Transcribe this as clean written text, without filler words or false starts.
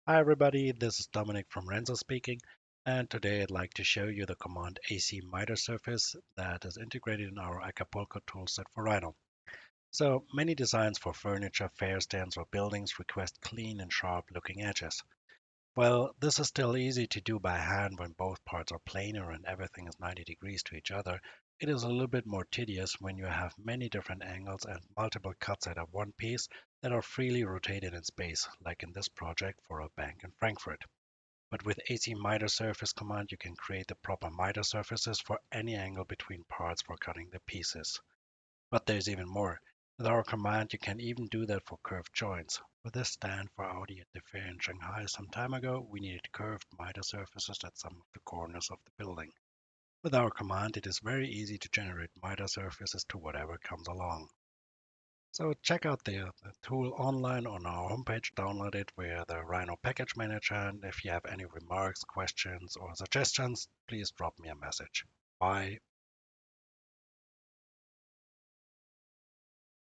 Hi everybody, this is Dominic from Rhenso speaking, and today I'd like to show you the command acMiterSurface that is integrated in our Acapulco toolset for Rhino. So many designs for furniture, fair stands, or buildings request clean and sharp looking edges. Well, this is still easy to do by hand when both parts are planar and everything is 90 degrees to each other. It is a little bit more tedious when you have many different angles and multiple cuts out of one piece that are freely rotated in space, like in this project for a bank in Frankfurt. But with acMiterSurface command, you can create the proper miter surfaces for any angle between parts for cutting the pieces. But there's even more. With our command, you can even do that for curved joints. With this stand for Audi at the fair in Shanghai some time ago, we needed curved miter surfaces at some of the corners of the building. With our command, it is very easy to generate miter surfaces to whatever comes along. So check out the tool online on our homepage, download it via the Rhino Package Manager, and if you have any remarks, questions, or suggestions, please drop me a message. Bye.